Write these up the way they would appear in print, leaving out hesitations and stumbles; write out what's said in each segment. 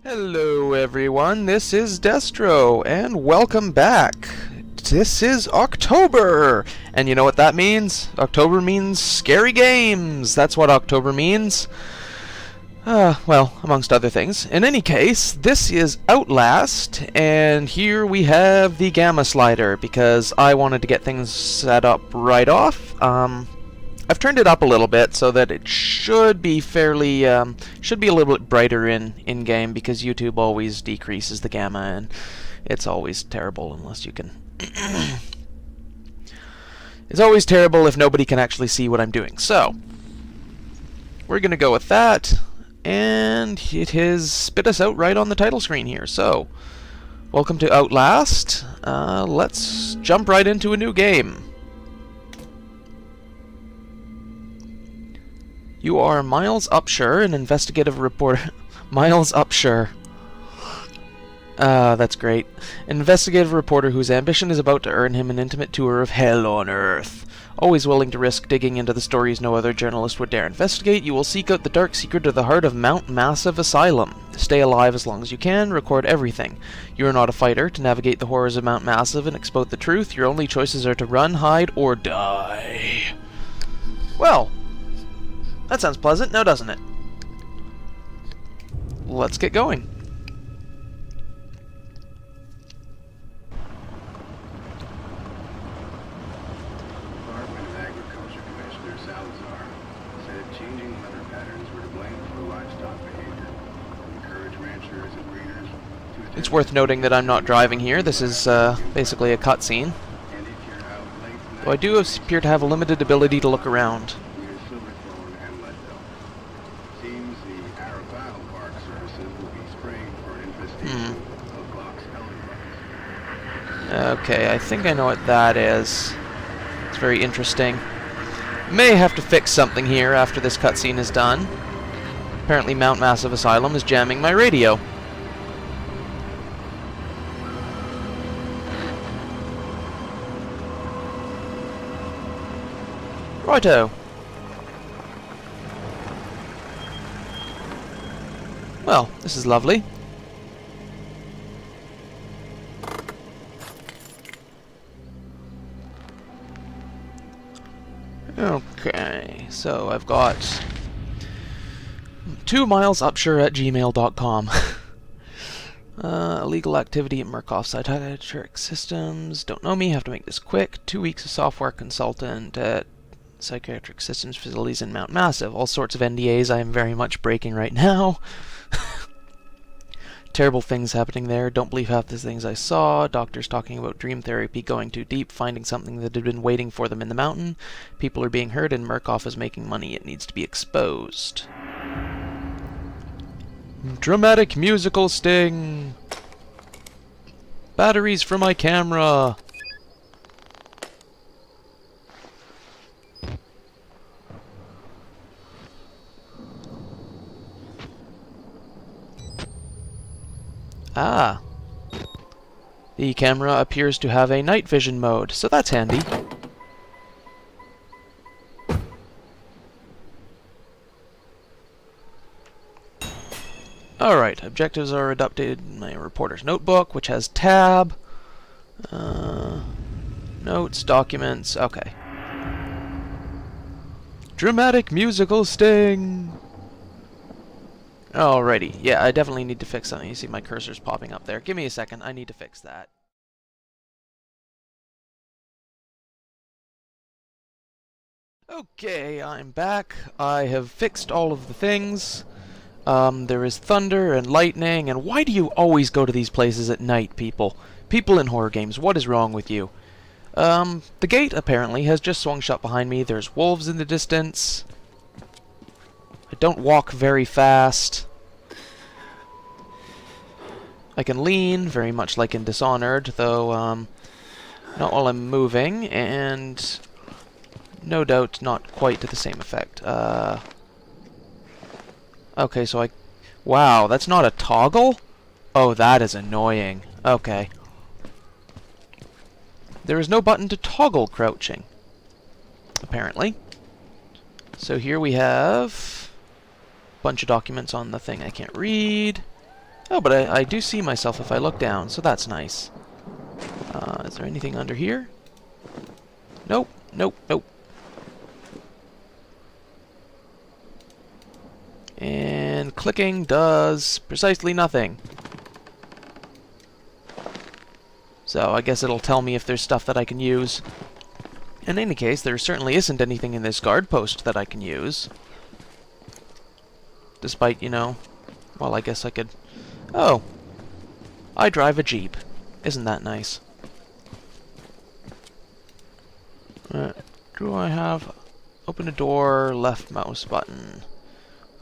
Hello everyone, this is Destro, and welcome back. This is October, and you know what that means? October means scary games. That's what October means. Well, amongst other things. In any case, this is Outlast, and here we have the gamma slider, because I wanted to get things set up right off. I've turned it up a little bit so that it should be fairly, should be a little bit brighter in game, because YouTube always decreases the gamma, and it's always terrible unless you can. It's always terrible if nobody can actually see what I'm doing. So, we're going to go with that, and it has spit us out right on the title screen here. So, welcome to Outlast. Let's jump right into a new game. You are Miles Upshur, an investigative reporter. Miles Upshur. That's great. An investigative reporter whose ambition is about to earn him an intimate tour of hell on Earth. Always willing to risk digging into the stories no other journalist would dare investigate, you will seek out the dark secret of the heart of Mount Massive Asylum. Stay alive as long as you can, record everything. You are not a fighter. To navigate the horrors of Mount Massive and expose the truth, your only choices are to run, hide, or die. Well, that sounds pleasant, now doesn't it? Let's get going. Department of Agriculture Commissioner Salazar said changing weather patterns were to blame for livestock behavior. Encourage ranchers and breeders to It's worth noting that I'm not driving here. This is basically a cutscene. and if you're out late Though I do appear to have a limited ability to look around. use silverthorn and leadbelts. Seems the Arabelle Park Services will be spraying for an infestation of box elder bugs. Okay, I think I know what that is. It's very interesting. May have to fix something here after this cutscene is done. Apparently Mount Massive Asylum is jamming my radio. Righto. Well, this is lovely. Okay, so I've got 2milesupshur@gmail.com. Illegal activity at Murkoff Psychiatric Systems. Don't know me, have to make this quick. 2 weeks of software consultant at Psychiatric Systems facilities in Mount Massive. All sorts of NDAs I am very much breaking right now. Terrible things happening there. Don't believe half the things I saw. Doctors talking about dream therapy going too deep, finding something that had been waiting for them in the mountain. People are being hurt and Murkoff is making money. It needs to be exposed. Dramatic musical sting. Batteries for my camera. Ah. The camera appears to have a night vision mode, so that's handy. Alright, objectives are updated in my reporter's notebook, which has tab. Notes, documents, okay. Dramatic musical sting! Alrighty, yeah, I definitely need to fix something. You see my cursor's popping up there. Give me a second, I need to fix that. Okay, I'm back. I have fixed all of the things. There is thunder and lightning, and why do you always go to these places at night, people? People in horror games, what is wrong with you? The gate, apparently, has just swung shut behind me. There's wolves in the distance. I don't walk very fast. I can lean, very much like in Dishonored, though, not while I'm moving, and no doubt not quite to the same effect. Okay, so wow, that's not a toggle? Oh, that is annoying. Okay. There is no button to toggle crouching, apparently. So here we have a bunch of documents on the thing I can't read. Oh, but I do see myself if I look down, so that's nice. Is there anything under here? Nope, nope, nope. And clicking does precisely nothing. So I guess it'll tell me if there's stuff that I can use. In any case, there certainly isn't anything in this guard post that I can use. Despite, you know, well, I guess I could... Oh! I drive a Jeep. Isn't that nice? Do I have... Open a door, left mouse button.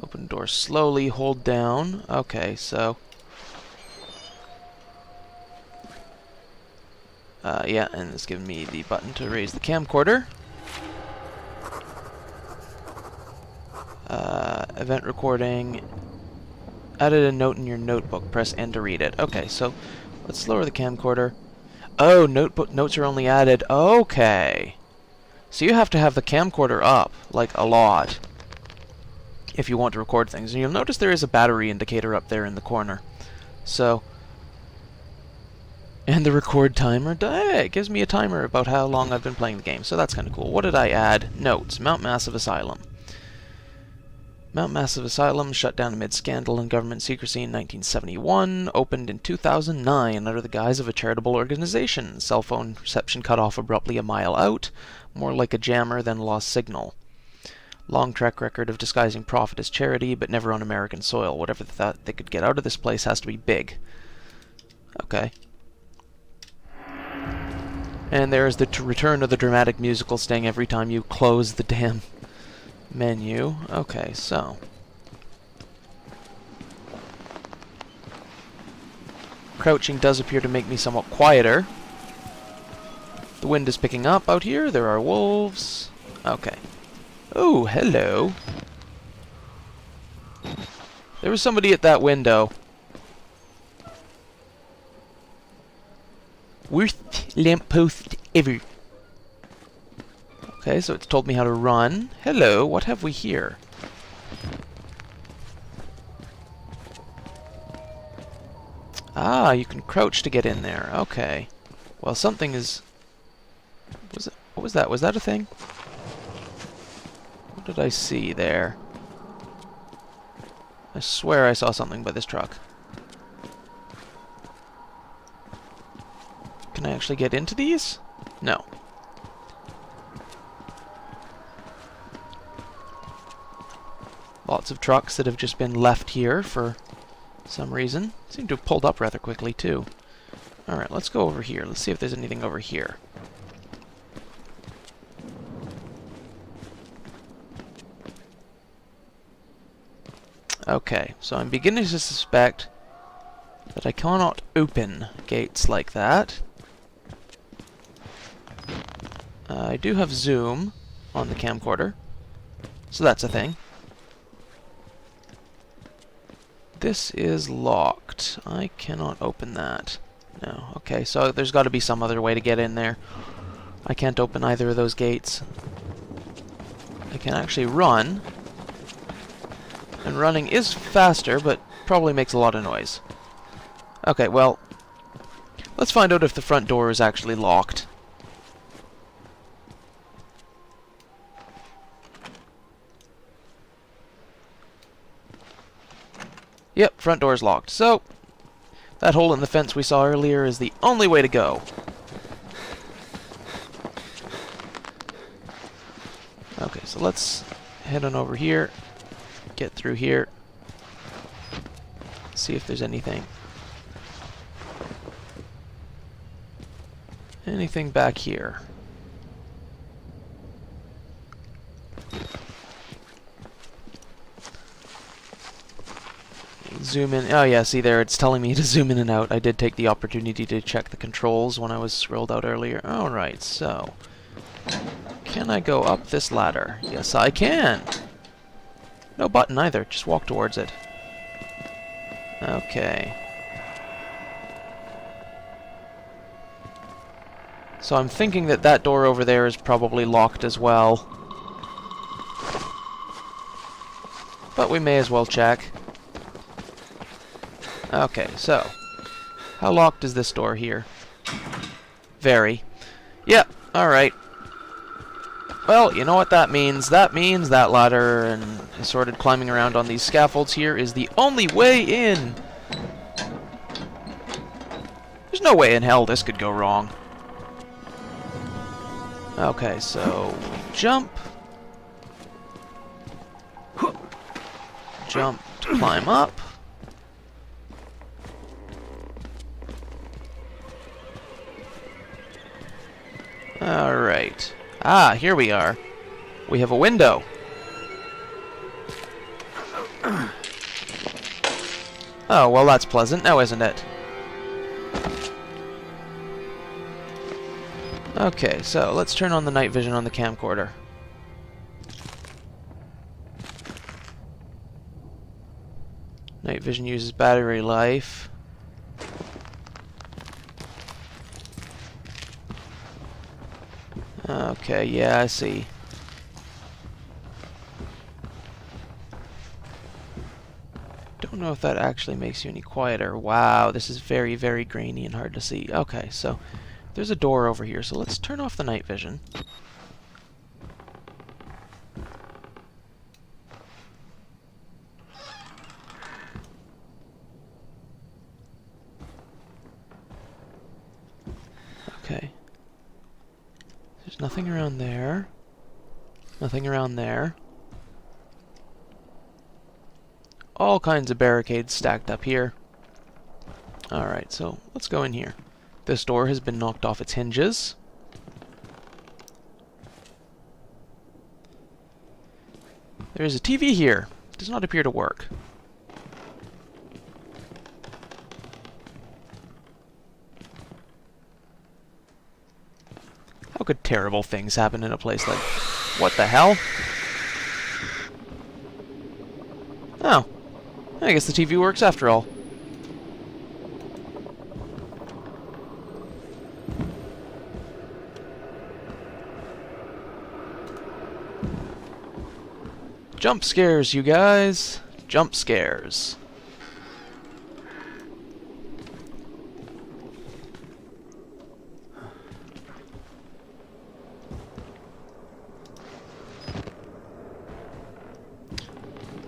Open door slowly, hold down. Okay, so... yeah, and it's giving me the button to raise the camcorder. Event recording. Added a note in your notebook. Press N to read it. Okay, so let's lower the camcorder. Oh, notes are only added. Okay. So you have to have the camcorder up, like, a lot, if you want to record things. And you'll notice there is a battery indicator up there in the corner. So... And the record timer, it gives me a timer about how long I've been playing the game, so that's kind of cool. What did I add? Notes. Mount Massive Asylum. Mount Massive Asylum shut down amid scandal and government secrecy in 1971, opened in 2009 under the guise of a charitable organization. Cell phone reception cut off abruptly a mile out, more like a jammer than lost signal. Long track record of disguising profit as charity, but never on American soil. Whatever they thought they could get out of this place has to be big. Okay. And there's the return of the dramatic musical sting every time you close the damn menu. Okay, so... Crouching does appear to make me somewhat quieter. The wind is picking up out here. There are wolves. Okay. Oh, hello. There was somebody at that window. Worst lamppost ever. Okay, so it's told me how to run. Hello, what have we here? Ah, you can crouch to get in there. Okay. Well, something is... What was that? Was that a thing? What did I see there? I swear I saw something by this truck. Can I actually get into these? No. Lots of trucks that have just been left here for some reason. Seem to have pulled up rather quickly, too. Alright, let's go over here. Let's see if there's anything over here. Okay, so I'm beginning to suspect that I cannot open gates like that. I do have zoom on the camcorder, so that's a thing. This is locked. I cannot open that. No. Okay, so there's got to be some other way to get in there. I can't open either of those gates. I can actually run. And running is faster, but probably makes a lot of noise. Okay, well, let's find out if the front door is actually locked. Yep, front door is locked. So, that hole in the fence we saw earlier is the only way to go. Okay, so let's head on over here, get through here, see if there's anything. Anything back here? Zoom in. Oh yeah, see there, it's telling me to zoom in and out. I did take the opportunity to check the controls when I was scrolled out earlier. Alright, so... Can I go up this ladder? Yes, I can! No button either, just walk towards it. Okay. So I'm thinking that that door over there is probably locked as well. But we may as well check. Okay, so how locked is this door here? Very. Yeah, alright. Well, you know what that means. That means that ladder and assorted climbing around on these scaffolds here is the only way in. There's no way in hell this could go wrong. Okay, so jump. Jump to climb up. Alright. Ah, here we are. We have a window. Oh, well that's pleasant now, isn't it? Okay, so let's turn on the night vision on the camcorder. Night vision uses battery life. Okay, yeah, I see. Don't know if that actually makes you any quieter. Wow, this is very, very grainy and hard to see. Okay, so there's a door over here, so let's turn off the night vision. Okay. There's nothing around there. Nothing around there. All kinds of barricades stacked up here. Alright, so let's go in here. This door has been knocked off its hinges. There is a TV here. It does not appear to work. How could terrible things happen in a place like... What the hell? Oh. I guess the TV works after all. Jump scares, you guys. Jump scares.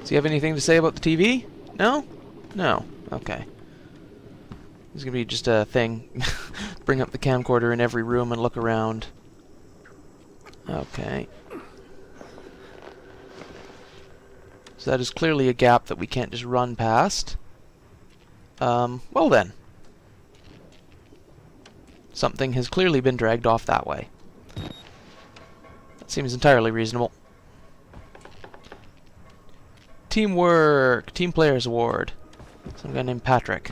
Does he have anything to say about the TV? No? No. Okay. This is gonna be just a thing. Bring up the camcorder in every room and look around. Okay. So that is clearly a gap that we can't just run past. Well then. Something has clearly been dragged off that way. That seems entirely reasonable. Teamwork! Team Players Award. Some guy named Patrick.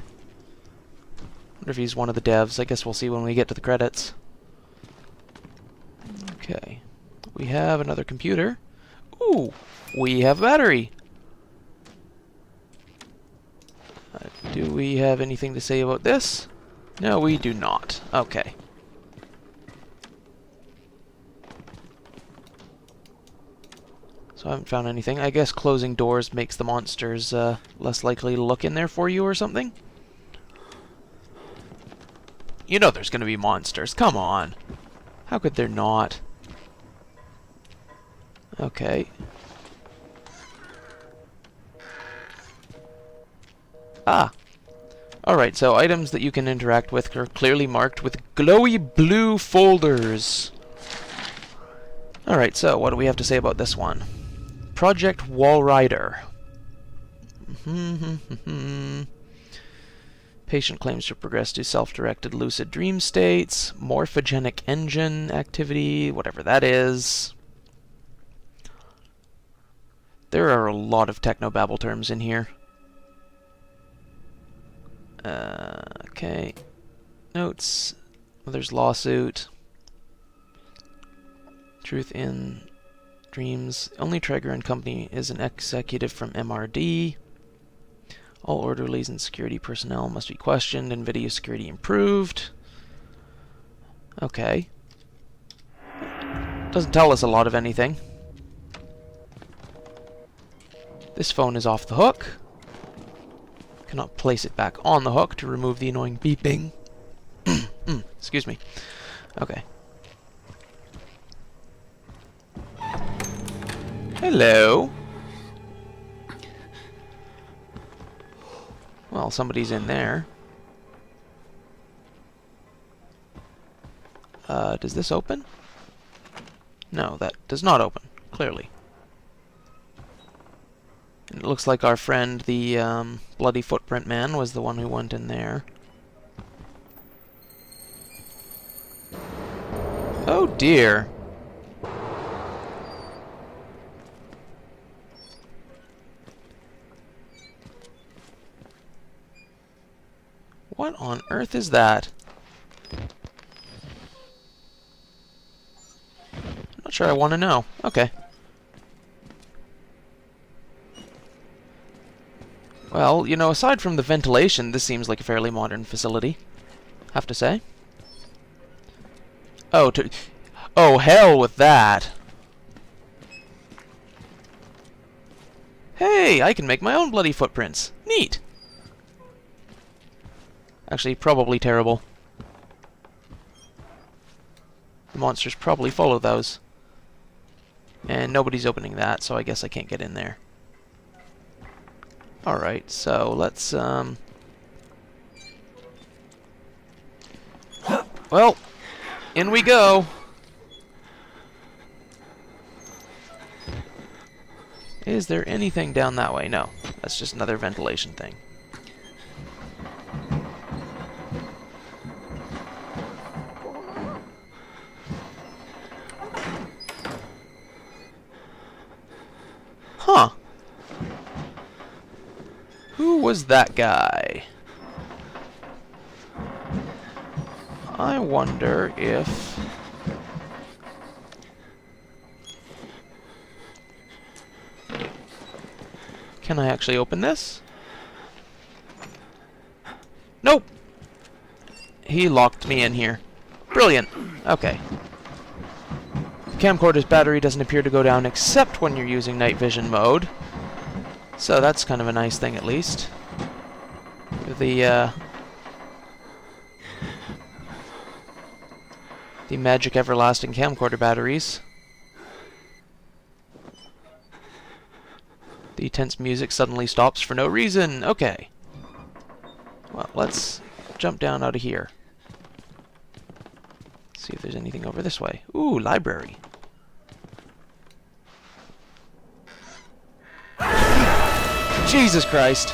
Wonder if he's one of the devs. I guess we'll see when we get to the credits. Okay. We have another computer. Ooh! We have a battery! Do we have anything to say about this? No, we do not. Okay. So I haven't found anything. I guess closing doors makes the monsters less likely to look in there for you or something? You know there's gonna be monsters. Come on. How could there not? Okay. Ah. Alright, so items that you can interact with are clearly marked with glowy blue folders. Alright, so what do we have to say about this one? Project Walrider. Patient claims to progress to self-directed lucid dream states. Morphogenic engine activity, whatever that is. There are a lot of technobabble terms in here. Okay. Notes. Mother's lawsuit. Truth in Dreams. Only Traeger and Company is an executive from MRD. All orderlies and security personnel must be questioned and video security improved. Okay. Doesn't tell us a lot of anything. This phone is off the hook. Cannot place it back on the hook to remove the annoying beeping. Excuse me. Okay. Hello. Well, somebody's in there. Does this open? No, that does not open, clearly. And it looks like our friend, the bloody footprint man, was the one who went in there. Oh dear. What on earth is that? Not sure I want to know. Okay. Well, you know, aside from the ventilation, this seems like a fairly modern facility. Have to say. Oh, oh, hell with that. Hey, I can make my own bloody footprints. Neat. Actually, probably terrible. The monsters probably follow those. And nobody's opening that, so I guess I can't get in there. Alright, so let's, well, in we go! Is there anything down that way? No. That's just another ventilation thing. Huh. Who was that guy? I wonder if... Can I actually open this? Nope! He locked me in here. Brilliant. Okay. The camcorder's battery doesn't appear to go down except when you're using night vision mode. So that's kind of a nice thing, at least. The magic everlasting camcorder batteries. The tense music suddenly stops for no reason. Okay. Well, let's jump down out of here. See if there's anything over this way. Ooh, library. Jesus Christ.